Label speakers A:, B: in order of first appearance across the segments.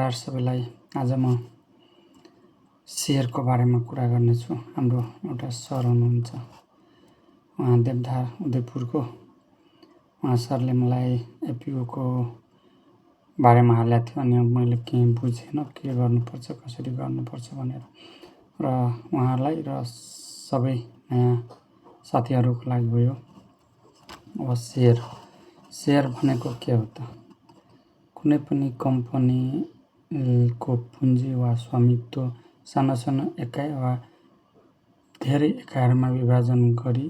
A: नमस्कार सबैलाई। आज म शेयरको बारेमा कुरा गर्नेछु। हाम्रो एउटा सर हुनुहुन्छ, उहाँ देवधार उदयपुरको। उहाँ सरले मलाई एपिओको बारेमा हालेको थियो अनि मैले केही बुझेन, के गर्नुपर्छ, कसरी गर्नुपर्छ भनेर। र उहाँलाई र सबै नयाँ साथीहरूको लागि भयो। अब शेयर भनेको के हो त? कुनै पनि कम्पनीको पुँजी वा स्वामित्व साना साना एकाइ वा धेरै एकाइहरूमा विभाजन गरी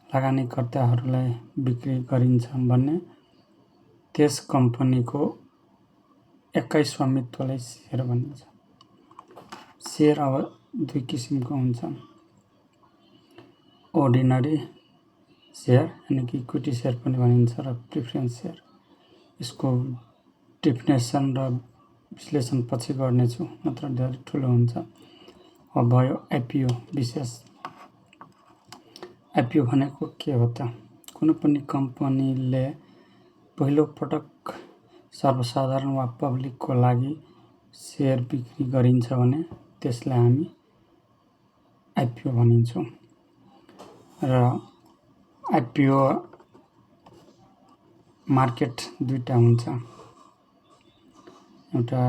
A: लगानीकर्ताहरूलाई बिक्री गरिन्छ भने त्यस कम्पनीको एकाइ स्वामित्वलाई शेयर भनिन्छ। शेयर अब दुई किसिमको हुन्छन्। अर्डिनरी शेयर यानि कि इक्विटी शेयर पनि भनिन्छ र प्रिफरेन्स शेयर। यसको डेफिनेसन र विश्लेषण पछि गर्नेछु, नत्र धेरै ठुलो हुन्छ। अब भयो आइपिओ विशेष। आइपिओ भनेको के हो त? कुनै पनि कम्पनीले पहिलो पटक सर्वसाधारण वा पब्लिकको लागि शेयर बिक्री गरिन्छ भने त्यसलाई हामी आइपिओ भनिन्छौँ। र आइपिओ मार्केट दुईटा हुन्छ, एउटा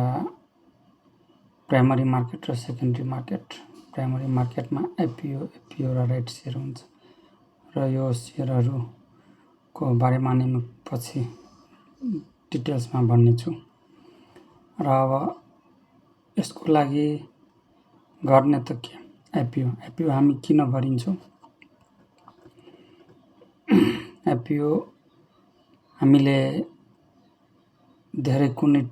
A: प्राइमरी मार्केट र सेकेन्डरी मार्केट। प्राइमरी मार्केटमा आइपिओ, एफपिओ र राइट शेयर हुन्छ र यो शेयरहरूको बारेमा नि म पछि डिटेल्समा भन्नेछु। र अब यसको लागि गर्ने त के? आइपिओ हामी किन गरिन्छौँ? आइपिओ हामीले धेरै कुनै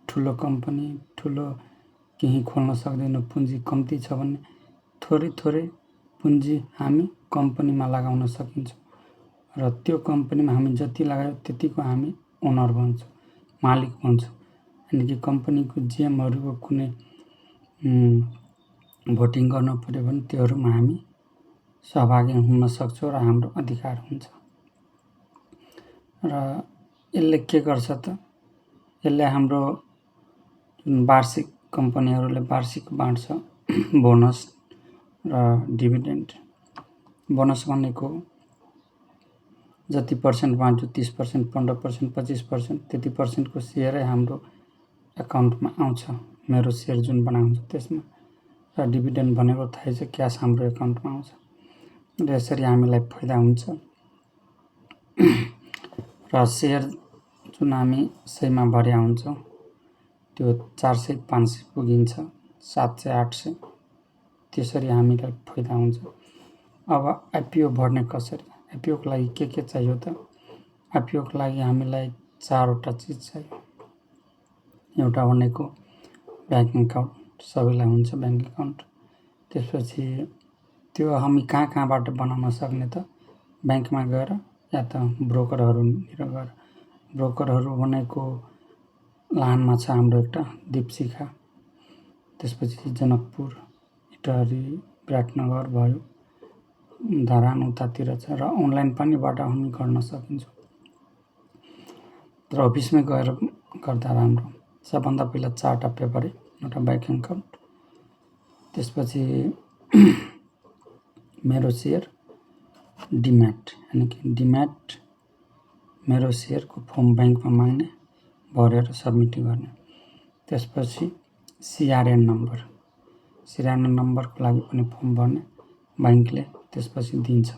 A: ठुलो कम्पनी, ठुलो केही खोल्न सक्दैनौँ, पुँजी कम्ती छ भने थोरै पुँजी हामी कम्पनीमा लगाउन सकिन्छौँ र त्यो कम्पनीमा हामी जति लगायो त्यतिको हामी ओनर भन्छौँ, मालिक भन्छौँ। यानि कि कम्पनीको जिएमहरूको कुनै भोटिङ गर्नु पर्यो भने त्योहरूमा हामी सहभागी हुन सक्छौँ र हाम्रो अधिकार हुन्छ। र यसले के गर्छ त? यसले हाम्रो वार्षिक कम्पनीहरूले वार्षिक बाँड्छ बोनस र डिभिडेन्ड। बोनस भनेको जति पर्सेन्ट बाँड्छु 30%, 15%, 25% त्यति पर्सेन्टको सेयरै हाम्रो एकाउन्टमा आउँछ, मेरो सेयर जुन बनाउँछ त्यसमा। र डिभिडेन्ड भनेको थाहै छ, क्यास हाम्रो एकाउन्टमा आउँछ र यसरी हामीलाई फाइदा हुन्छ। र सेयर जुन हामी सयमा भर्या हुन्छौँ त्यो 400, 500 पुगिन्छ, 700, 800 त्यसरी हामीलाई फाइदा हुन्छ। अब आइपिओ भर्ने कसरी? आइपिओको लागि के चाहियो त? आइपिओको लागि हामीलाई 4वटा चिज चाहियो। एउटा भनेको ब्याङ्क एकाउन्ट, सबैलाई हुन्छ ब्याङ्क एकाउन्ट। त्यसपछि त्यो हामी कहाँबाट बनाउन सक्ने त? ब्याङ्कमा गएर या त ब्रोकरहरूतिर गएर। ब्रोकरहरू भनेको लाहानमा छ हाम्रो एउटा दीपशिखा, त्यसपछि जनकपुर, इटहरी, विराटनगर भयो, धरान उतातिर छ र अनलाइन पनिबाट हामी गर्न सकिन्छौँ। तर अफिसमै गएर गर्दा राम्रो। सबभन्दा पहिला 4वटा पेपरै, एउटा ब्याङ्क एकाउन्ट, त्यसपछि मेरो सेयर, डिम्याट यानि कि डिम्याट मेरो सेयरको फर्म ब्याङ्कमा माग्ने, भरेर सब्मिट गर्ने। त्यसपछि सिआरएन नम्बरको लागि पनि फर्म भर्ने ब्याङ्कले त्यसपछि दिन्छ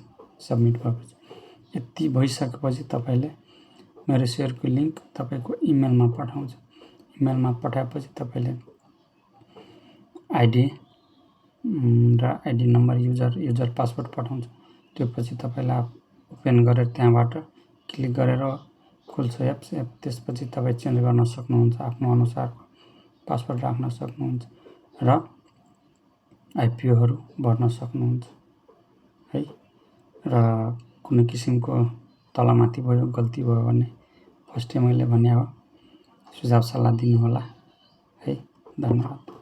A: सब्मिट भएपछि। यति भइसकेपछि तपाईँले मेरो सेयरको लिङ्क तपाईँको इमेलमा पठाउँछ। इमेलमा पठाएपछि तपाईँले आइडी र आइडी नम्बर, युजर पासवर्ड पठाउँछ। त्यो पछि तपाईँलाई ओपन गरेर त्यहाँबाट क्लिक गरेर खोल्छ एप। त्यसपछि तपाईँ चेन्ज गर्न सक्नुहुन्छ, आफ्नो अनुसारको पासवर्ड राख्न सक्नुहुन्छ र आइपिओहरू भर्न सक्नुहुन्छ है। र कुनै किसिमको तलमाथि भयो, गल्ती भयो भने फर्स्टै मैले भने हो, सुझाव सल्लाह दिनुहोला है। धन्यवाद।